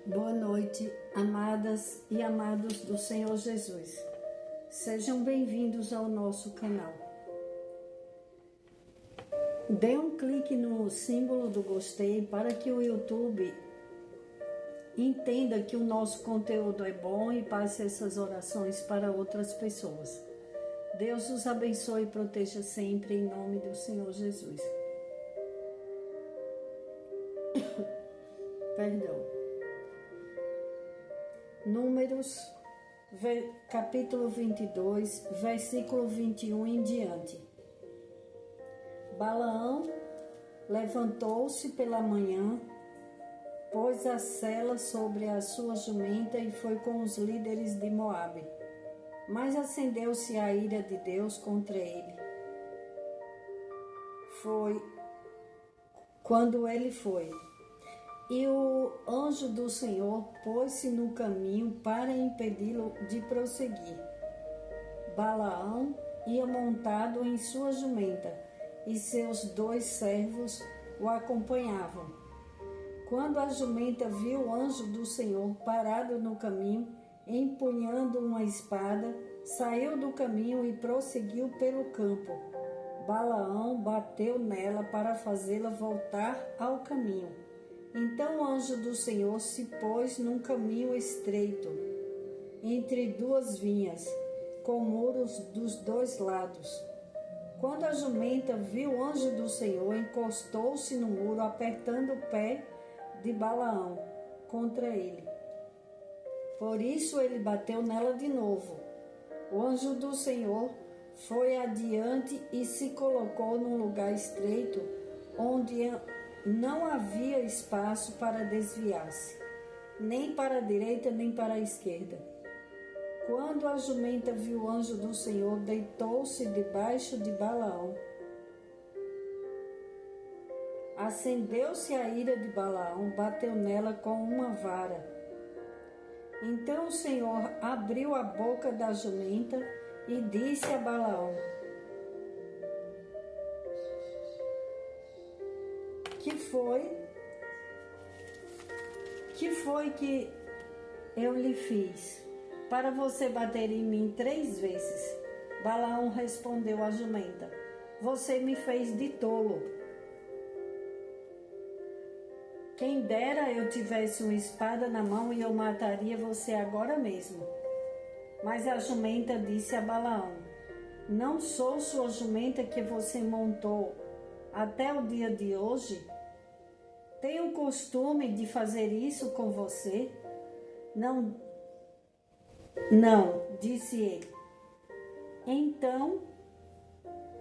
Boa noite, amadas e amados do Senhor Jesus. Sejam bem-vindos ao nosso canal. Dê um clique no símbolo do gostei para que o YouTube entenda que o nosso conteúdo é bom e passe essas orações para outras pessoas. Deus os abençoe e proteja sempre em nome do Senhor Jesus. Perdão. Números, capítulo 22, versículo 21 em diante. Balaão levantou-se pela manhã, pôs a sela sobre a sua jumenta e foi com os líderes de Moabe. Mas acendeu-se a ira de Deus contra ele. Foi quando ele foi. E o anjo do Senhor pôs-se no caminho para impedi-lo de prosseguir. Balaão ia montado em sua jumenta, e seus 2 servos o acompanhavam. Quando a jumenta viu o anjo do Senhor parado no caminho, empunhando uma espada, saiu do caminho e prosseguiu pelo campo. Balaão bateu nela para fazê-la voltar ao caminho. Então o anjo do Senhor se pôs num caminho estreito, entre 2 vinhas, com muros dos 2 lados. Quando a jumenta viu o anjo do Senhor, encostou-se no muro, apertando o pé de Balaão contra ele. Por isso ele bateu nela de novo. O anjo do Senhor foi adiante e se colocou num lugar estreito, onde não havia espaço para desviar-se, nem para a direita, nem para a esquerda. Quando a jumenta viu o anjo do Senhor, deitou-se debaixo de Balaão. Acendeu-se a ira de Balaão, bateu nela com uma vara. Então o Senhor abriu a boca da jumenta e disse a Balaão: Que foi que eu lhe fiz, para você bater em mim 3 vezes? Balaão respondeu à jumenta: Você me fez de tolo. Quem dera eu tivesse uma espada na mão e eu mataria você agora mesmo. Mas a jumenta disse a Balaão: Não sou sua jumenta que você montou até o dia de hoje? Tenho o costume de fazer isso com você? Não, disse ele. Então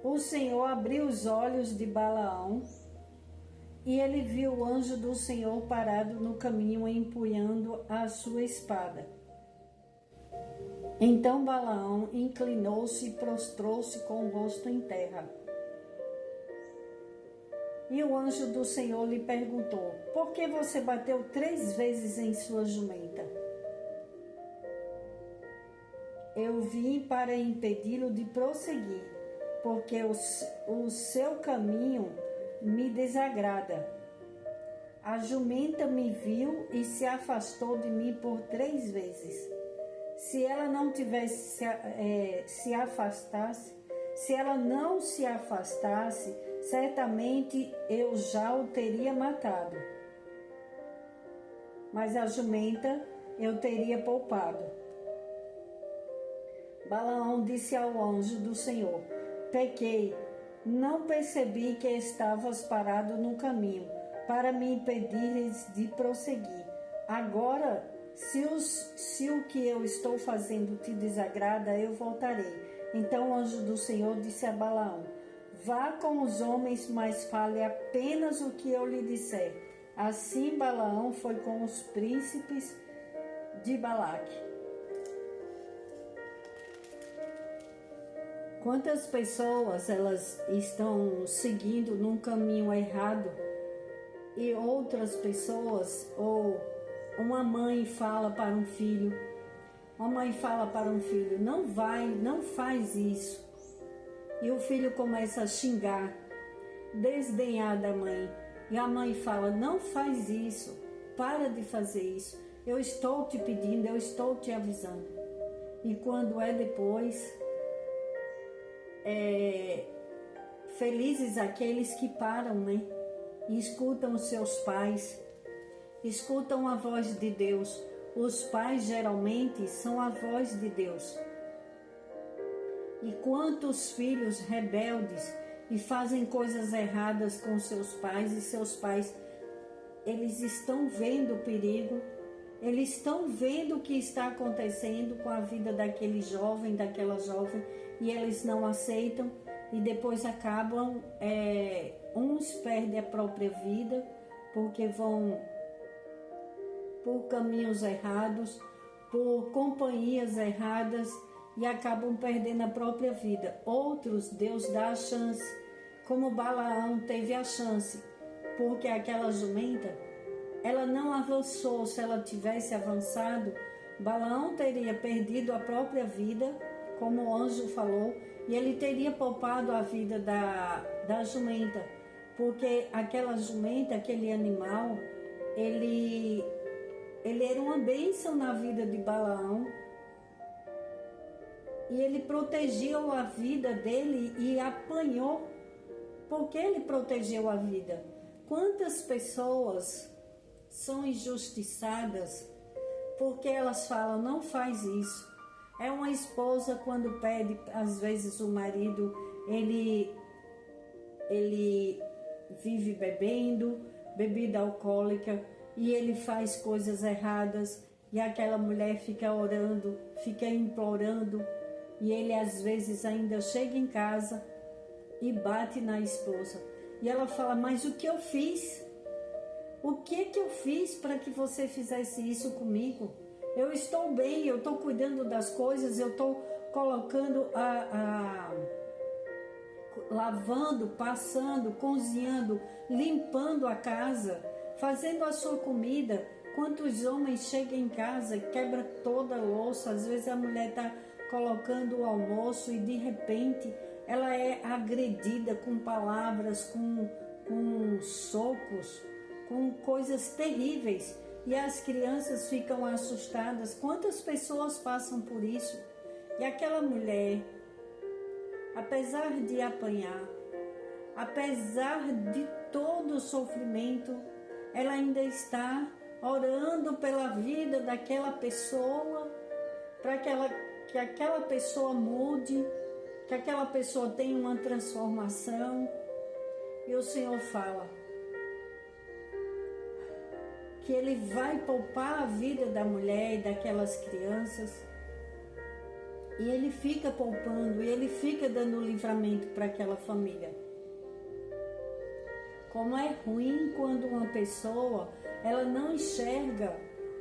o Senhor abriu os olhos de Balaão e ele viu o anjo do Senhor parado no caminho, empunhando a sua espada. Então Balaão inclinou-se e prostrou-se com o rosto em terra. E o anjo do Senhor lhe perguntou: Por que você bateu 3 vezes em sua jumenta? Eu vim para impedi-lo de prosseguir, porque o seu caminho me desagrada. A jumenta me viu e se afastou de mim por 3 vezes. Se ela não se afastasse, certamente eu já o teria matado. Mas a jumenta eu teria poupado. Balaão disse ao anjo do Senhor: Pequei, não percebi que estavas parado no caminho, para me impedires de prosseguir. Agora, se o que eu estou fazendo te desagrada, eu voltarei. Então o anjo do Senhor disse a Balaão: Vá com os homens, mas fale apenas o que eu lhe disser. Assim Balaão foi com os príncipes de Balaque. Quantas pessoas elas estão seguindo num caminho errado e outras pessoas, ou uma mãe fala para um filho, não vai, não faz isso. E o filho começa a xingar, desdenhar da mãe. E a mãe fala: não faz isso, para de fazer isso. Eu estou te pedindo, eu estou te avisando. E quando é depois, felizes aqueles que param, né? E escutam os seus pais, escutam a voz de Deus. Os pais geralmente são a voz de Deus. E quantos filhos rebeldes e fazem coisas erradas com seus pais, e seus pais, eles estão vendo o perigo, eles estão vendo o que está acontecendo com a vida daquele jovem, daquela jovem, e eles não aceitam, e depois acabam, uns perdem a própria vida, porque vão por caminhos errados, por companhias erradas, e acabam perdendo a própria vida. Outros, Deus dá a chance, como Balaão teve a chance, porque aquela jumenta, ela não avançou. Se ela tivesse avançado, Balaão teria perdido a própria vida, como o anjo falou, e ele teria poupado a vida da jumenta, porque aquela jumenta, aquele animal, ele era uma bênção na vida de Balaão, e ele protegeu a vida dele e apanhou, porque ele protegeu a vida. Quantas pessoas são injustiçadas porque elas falam, não faz isso. É uma esposa quando pede, às vezes o marido, ele vive bebendo, bebida alcoólica, e ele faz coisas erradas, e aquela mulher fica orando, fica implorando, e ele às vezes ainda chega em casa e bate na esposa. E ela fala, mas o que eu fiz? O que eu fiz para que você fizesse isso comigo? Eu estou bem, eu estou cuidando das coisas, eu estou colocando lavando, passando, cozinhando, limpando a casa, fazendo a sua comida. Quantos homens chegam em casa e quebram toda a louça? Às vezes a mulher está colocando o almoço e de repente ela é agredida com palavras, com socos, com coisas terríveis, e as crianças ficam assustadas. Quantas pessoas passam por isso? E aquela mulher, apesar de apanhar, apesar de todo o sofrimento, ela ainda está orando pela vida daquela pessoa, para que aquela pessoa mude, que aquela pessoa tenha uma transformação. E o Senhor fala que Ele vai poupar a vida da mulher e daquelas crianças, e Ele fica poupando, e Ele fica dando livramento para aquela família. Como é ruim quando uma pessoa, ela não enxerga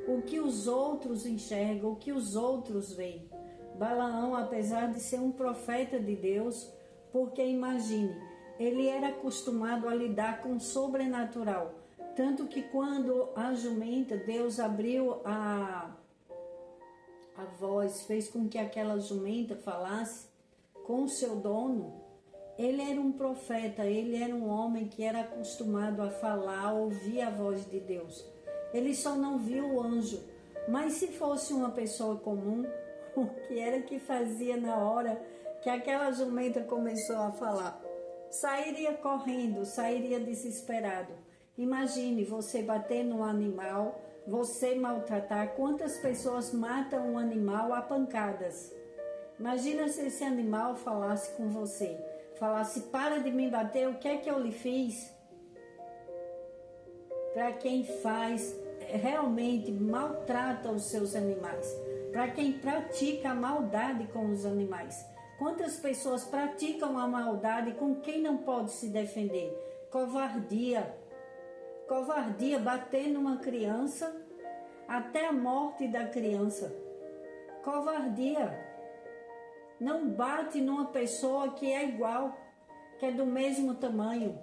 o que os outros enxergam, o que os outros veem. Balaão, apesar de ser um profeta de Deus, porque imagine, ele era acostumado a lidar com o sobrenatural, tanto que quando a jumenta, Deus abriu a voz, fez com que aquela jumenta falasse com o seu dono. Ele era um profeta, ele era um homem que era acostumado a falar, a ouvir a voz de Deus. Ele só não viu o anjo, mas se fosse uma pessoa comum, o que era que fazia na hora que aquela jumenta começou a falar? Sairia correndo, sairia desesperado. Imagine você bater num animal, você maltratar. Quantas pessoas matam um animal a pancadas? Imagina se esse animal falasse com você, falasse, para de me bater, o que é que eu lhe fiz? Para quem faz, realmente maltrata os seus animais, para quem pratica a maldade com os animais. Quantas pessoas praticam a maldade com quem não pode se defender? Covardia. Covardia, bater numa criança até a morte da criança. Covardia. Não bate numa pessoa que é igual, que é do mesmo tamanho.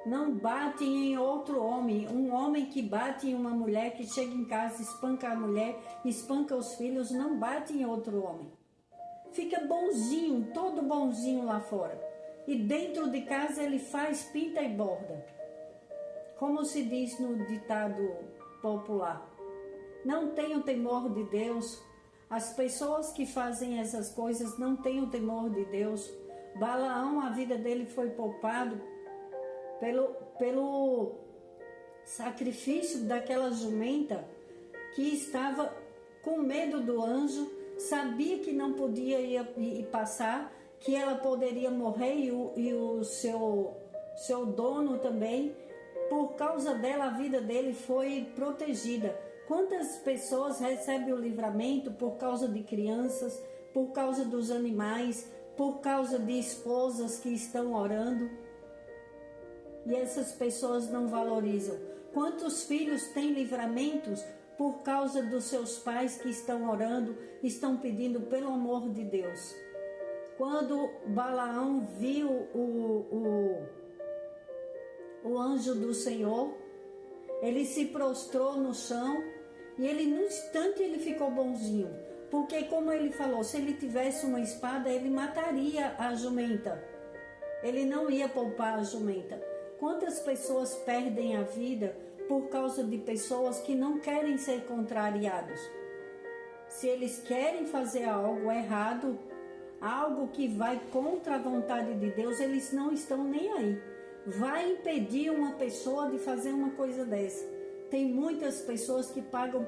Não bate em outro homem. Um homem que bate em uma mulher, que chega em casa, espanca a mulher, espanca os filhos, não bate em outro homem. Fica bonzinho, todo bonzinho lá fora. E dentro de casa ele faz, pinta e borda. Como se diz no ditado popular, não têm o temor de Deus. As pessoas que fazem essas coisas não têm o temor de Deus. Balaão, a vida dele foi poupado pelo sacrifício daquela jumenta que estava com medo do anjo, sabia que não podia ir passar, que ela poderia morrer e o seu dono também. Por causa dela, a vida dele foi protegida. Quantas pessoas recebem o livramento por causa de crianças, por causa dos animais, por causa de esposas que estão orando? E essas pessoas não valorizam. Quantos filhos têm livramentos por causa dos seus pais que estão orando, estão pedindo pelo amor de Deus? Quando Balaão viu o anjo do Senhor, ele se prostrou no chão e no instante ele ficou bonzinho. Porque, como ele falou, se ele tivesse uma espada, ele mataria a jumenta. Ele não ia poupar a jumenta. Quantas pessoas perdem a vida por causa de pessoas que não querem ser contrariados? Se eles querem fazer algo errado, algo que vai contra a vontade de Deus, eles não estão nem aí. Vai impedir uma pessoa de fazer uma coisa dessa. Tem muitas pessoas que pagam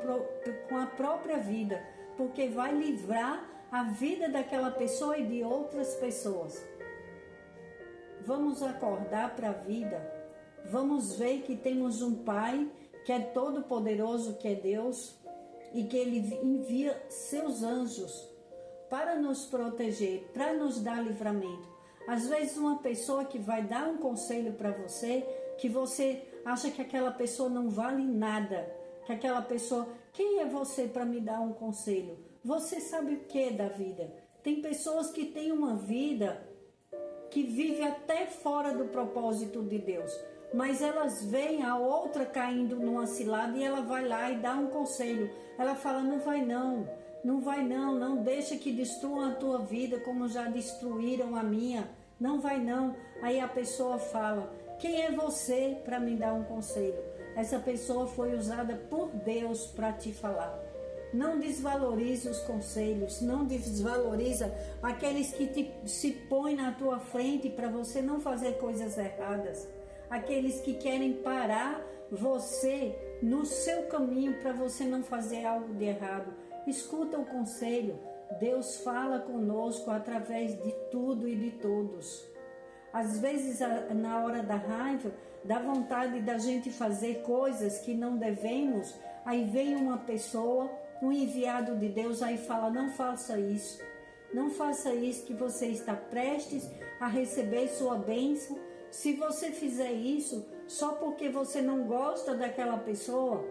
com a própria vida, porque vai livrar a vida daquela pessoa e de outras pessoas. Vamos acordar para a vida. Vamos ver que temos um Pai que é todo poderoso, que é Deus, e que Ele envia seus anjos para nos proteger, para nos dar livramento. Às vezes uma pessoa que vai dar um conselho para você, que você acha que aquela pessoa não vale nada, que aquela pessoa, quem é você para me dar um conselho? Você sabe o que da vida? Tem pessoas que têm uma vida que vive até fora do propósito de Deus, mas elas veem a outra caindo numa cilada e ela vai lá e dá um conselho. Ela fala, não vai não, não deixa que destruam a tua vida como já destruíram a minha, não vai não. Aí a pessoa fala, quem é você para me dar um conselho? Essa pessoa foi usada por Deus para te falar. Não desvalorize os conselhos, não desvaloriza aqueles que se põem na tua frente para você não fazer coisas erradas. Aqueles que querem parar você no seu caminho para você não fazer algo de errado. Escuta o conselho. Deus fala conosco através de tudo e de todos. Às vezes, na hora da raiva, dá vontade da gente fazer coisas que não devemos. Aí vem uma pessoa, um enviado de Deus, aí fala, não faça isso. Não faça isso, que você está prestes a receber sua bênção. Se você fizer isso, só porque você não gosta daquela pessoa,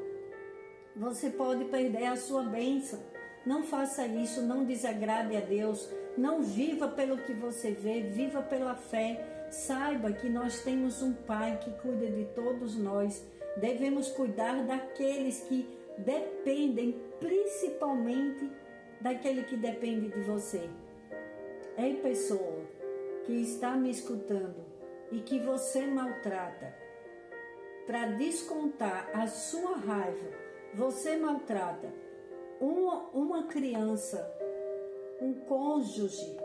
você pode perder a sua bênção. Não faça isso, não desagrade a Deus. Não viva pelo que você vê, viva pela fé. Saiba que nós temos um Pai que cuida de todos nós. Devemos cuidar daqueles que dependem, principalmente daquele que depende de você. Ei, pessoa que está me escutando e que você maltrata, para descontar a sua raiva, você maltrata uma criança, um cônjuge,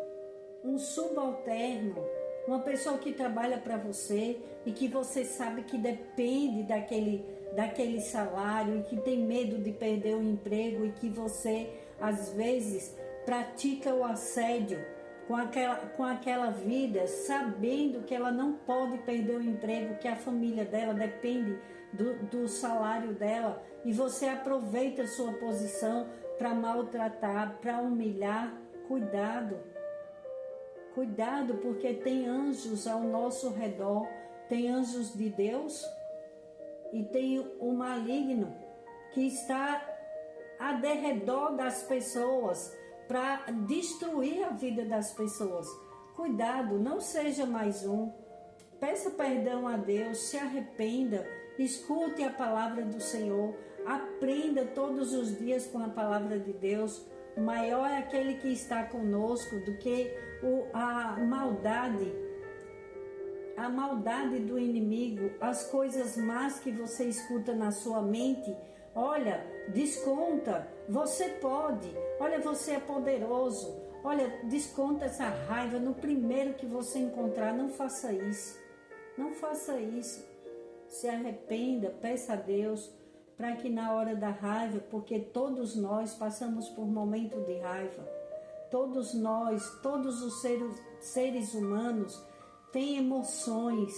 um subalterno, uma pessoa que trabalha para você e que você sabe que depende daquele salário e que tem medo de perder o emprego e que você, às vezes, pratica o assédio com aquela vida, sabendo que ela não pode perder o emprego, que a família dela depende do salário dela, e você aproveita a sua posição para maltratar, para humilhar. Cuidado, porque tem anjos ao nosso redor, tem anjos de Deus e tem o maligno que está a derredor das pessoas para destruir a vida das pessoas. Cuidado, não seja mais um. Peça perdão a Deus, se arrependa, escute a palavra do Senhor, aprenda todos os dias com a palavra de Deus. O maior é aquele que está conosco do que a maldade do inimigo, as coisas más que você escuta na sua mente, Olha, desconta, você pode. Olha, você é poderoso. Olha, desconta essa raiva no primeiro que você encontrar. Não faça isso. Não faça isso. Se arrependa, peça a Deus para que na hora da raiva, porque todos nós passamos por momento de raiva. Todos nós, todos os seres humanos têm emoções,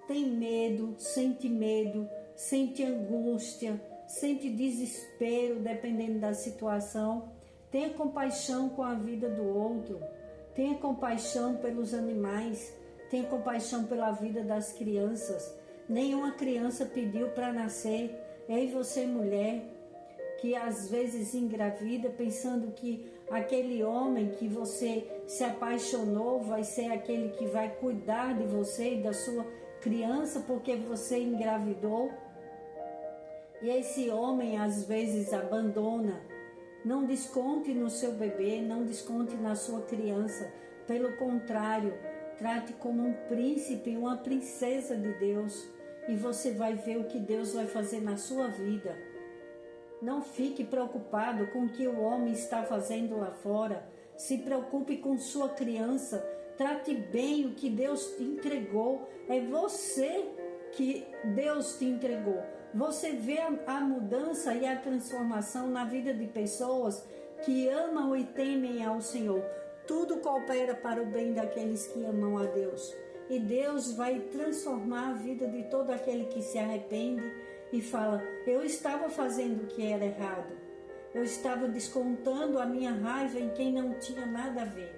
têm medo, sente angústia, sente desespero, dependendo da situação. Tenha compaixão com a vida do outro, tenha compaixão pelos animais, tenha compaixão pela vida das crianças. Nenhuma criança pediu para nascer. É você, mulher, que às vezes engravida pensando que aquele homem que você se apaixonou vai ser aquele que vai cuidar de você e da sua criança porque você engravidou. E esse homem às vezes abandona. Não desconte no seu bebê, não desconte na sua criança. Pelo contrário, trate como um príncipe, uma princesa de Deus. E você vai ver o que Deus vai fazer na sua vida. Não fique preocupado com o que o homem está fazendo lá fora. Se preocupe com sua criança. Trate bem o que Deus te entregou. É você que Deus te entregou. Você vê a mudança e a transformação na vida de pessoas que amam e temem ao Senhor. Tudo coopera para o bem daqueles que amam a Deus. E Deus vai transformar a vida de todo aquele que se arrepende e fala: eu estava fazendo o que era errado. Eu estava descontando a minha raiva em quem não tinha nada a ver.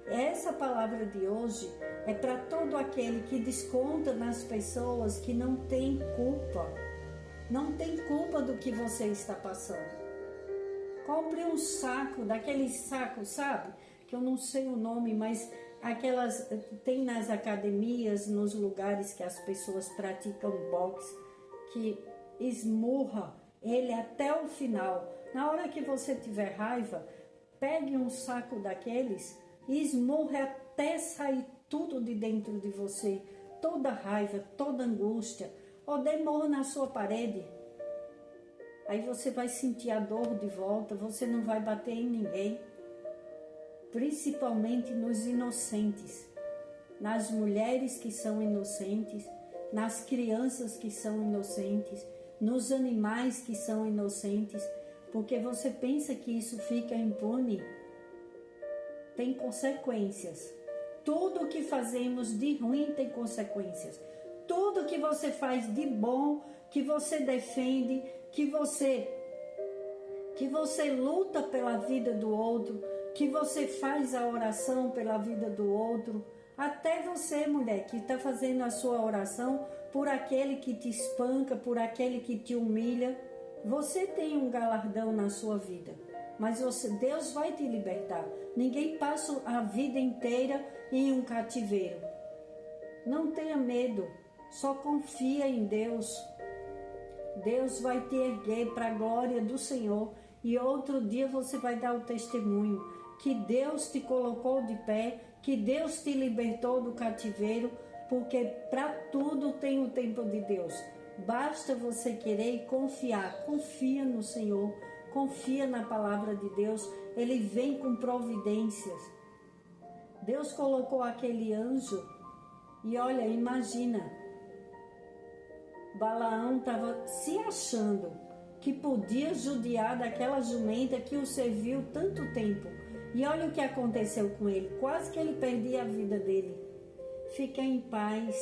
Essa palavra de hoje é para todo aquele que desconta nas pessoas que não tem culpa. Não tem culpa do que você está passando. Compre um saco, daqueles sacos, sabe? Que eu não sei o nome, mas aquelas tem nas academias, nos lugares que as pessoas praticam boxe, que esmurra ele até o final. Na hora que você tiver raiva, pegue um saco daqueles e esmurre até sair tudo de dentro de você, toda raiva, toda angústia, ou dê morro na sua parede. Aí você vai sentir a dor de volta, você não vai bater em ninguém, principalmente nos inocentes, nas mulheres que são inocentes, nas crianças que são inocentes, nos animais que são inocentes, porque você pensa que isso fica impune. Tem consequências. Tudo que fazemos de ruim tem consequências. Tudo que você faz de bom, que você defende, que você luta pela vida do outro, que você faz a oração pela vida do outro, até você, mulher, que está fazendo a sua oração por aquele que te espanca, por aquele que te humilha, você tem um galardão na sua vida, mas Deus vai te libertar. Ninguém passa a vida inteira em um cativeiro. Não tenha medo, só confia em Deus. Deus vai te erguer para a glória do Senhor e outro dia você vai dar o testemunho que Deus te colocou de pé, que Deus te libertou do cativeiro, porque para tudo tem o tempo de Deus. Basta você querer e confiar. Confia no Senhor, confia na palavra de Deus. Ele vem com providências. Deus colocou aquele anjo e olha, imagina, Balaão estava se achando que podia judiar daquela jumenta que o serviu tanto tempo. E olha o que aconteceu com ele, quase que ele perdia a vida dele. Fica em paz,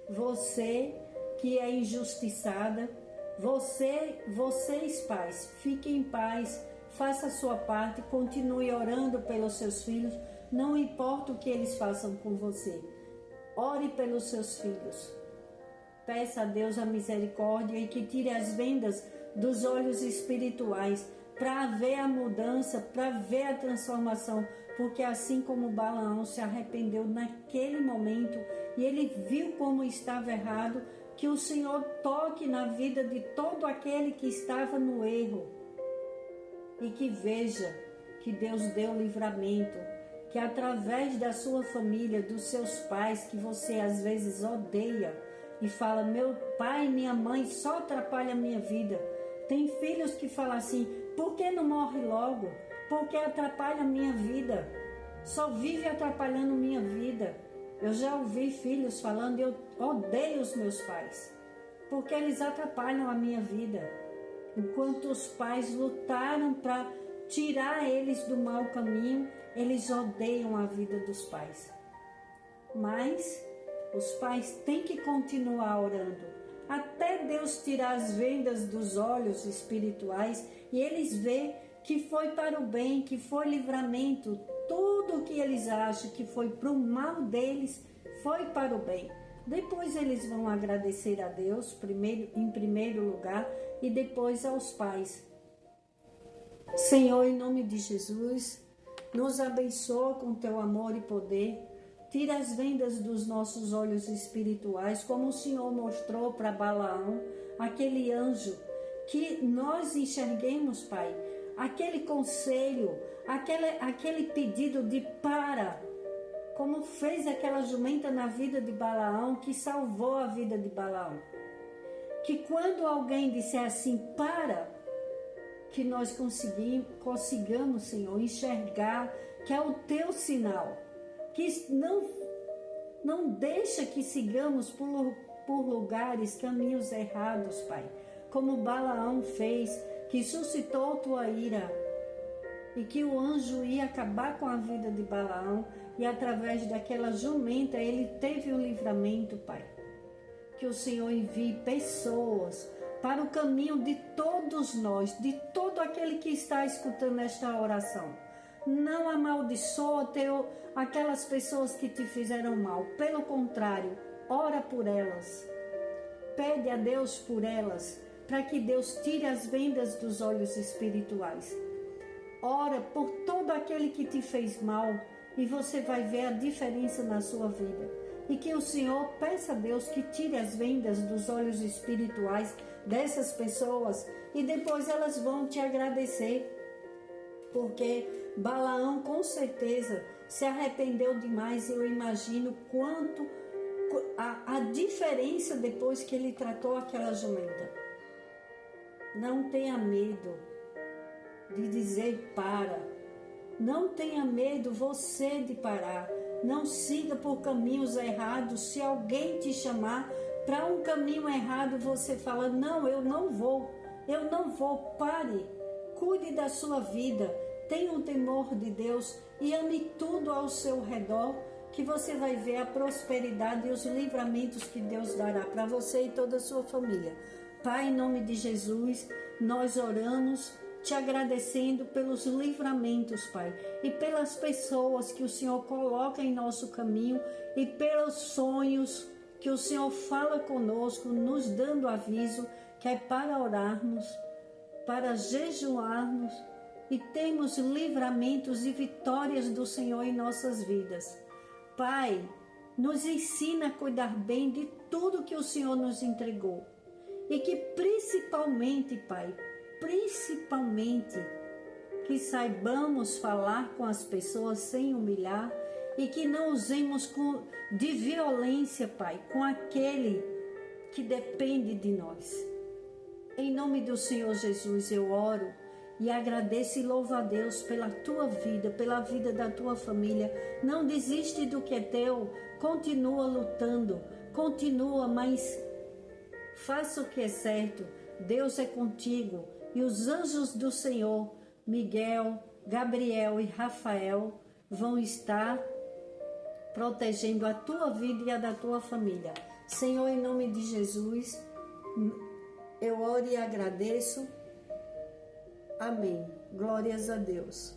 você que é injustiçada, vocês pais, fiquem em paz, faça a sua parte, continue orando pelos seus filhos, não importa o que eles façam com você. Ore pelos seus filhos. Peça a Deus a misericórdia e que tire as vendas dos olhos espirituais para ver a mudança, para ver a transformação, porque assim como Balaão se arrependeu naquele momento e ele viu como estava errado, que o Senhor toque na vida de todo aquele que estava no erro e que veja que Deus deu livramento, que através da sua família, dos seus pais, que você às vezes odeia e fala, meu pai e minha mãe só atrapalham a minha vida. Tem filhos que falam assim, por que não morre logo? Porque atrapalha a minha vida. Só vive atrapalhando minha vida. Eu já ouvi filhos falando, eu odeio os meus pais, porque eles atrapalham a minha vida. Enquanto os pais lutaram para tirar eles do mau caminho, eles odeiam a vida dos pais. Mas os pais têm que continuar orando, até Deus tirar as vendas dos olhos espirituais e eles verem que foi para o bem, que foi livramento. Tudo que eles acham que foi para o mal deles, foi para o bem. Depois eles vão agradecer a Deus, em primeiro lugar, e depois aos pais. Senhor, em nome de Jesus, nos abençoa com teu amor e poder. Tira as vendas dos nossos olhos espirituais, como o Senhor mostrou para Balaão, aquele anjo, que nós enxerguemos, Pai, aquele conselho, aquele pedido de para, como fez aquela jumenta na vida de Balaão, que salvou a vida de Balaão. Que quando alguém disser assim, para, que nós consigamos, Senhor, enxergar que é o teu sinal, que não deixa que sigamos por lugares, caminhos errados, Pai, como Balaão fez, que suscitou tua ira, e que o anjo ia acabar com a vida de Balaão, e através daquela jumenta ele teve um livramento, Pai. Que o Senhor envie pessoas para o caminho de todos nós, de todo aquele que está escutando esta oração. Não amaldiçoa aquelas pessoas que te fizeram mal. Pelo contrário, ora por elas. Pede a Deus por elas, para que Deus tire as vendas dos olhos espirituais. Ora por todo aquele que te fez mal e você vai ver a diferença na sua vida. E que o Senhor peça a Deus que tire as vendas dos olhos espirituais dessas pessoas e depois elas vão te agradecer. Porque Balaão com certeza se arrependeu demais. Eu imagino quanto a diferença depois que ele tratou aquela jumenta. Não tenha medo de dizer para. Não tenha medo você de parar. Não siga por caminhos errados. Se alguém te chamar para um caminho errado, você fala, não, eu não vou. Pare. Cuide da sua vida. Tenha o temor de Deus e ame tudo ao seu redor, que você vai ver a prosperidade e os livramentos que Deus dará para você e toda a sua família. Pai, em nome de Jesus, nós oramos, te agradecendo pelos livramentos, Pai, e pelas pessoas que o Senhor coloca em nosso caminho e pelos sonhos que o Senhor fala conosco, nos dando aviso, que é para orarmos, para jejuarmos e termos livramentos e vitórias do Senhor em nossas vidas. Pai, nos ensina a cuidar bem de tudo que o Senhor nos entregou e que principalmente, Pai, que saibamos falar com as pessoas sem humilhar e que não usemos de violência, Pai, com aquele que depende de nós. Em nome do Senhor Jesus eu oro e agradeço e louvo a Deus pela tua vida, pela vida da tua família. Não desiste do que é teu, continua lutando, continua, mas faça o que é certo. Deus é contigo. E os anjos do Senhor, Miguel, Gabriel e Rafael, vão estar protegendo a tua vida e a da tua família. Senhor, em nome de Jesus, eu oro e agradeço. Amém. Glórias a Deus.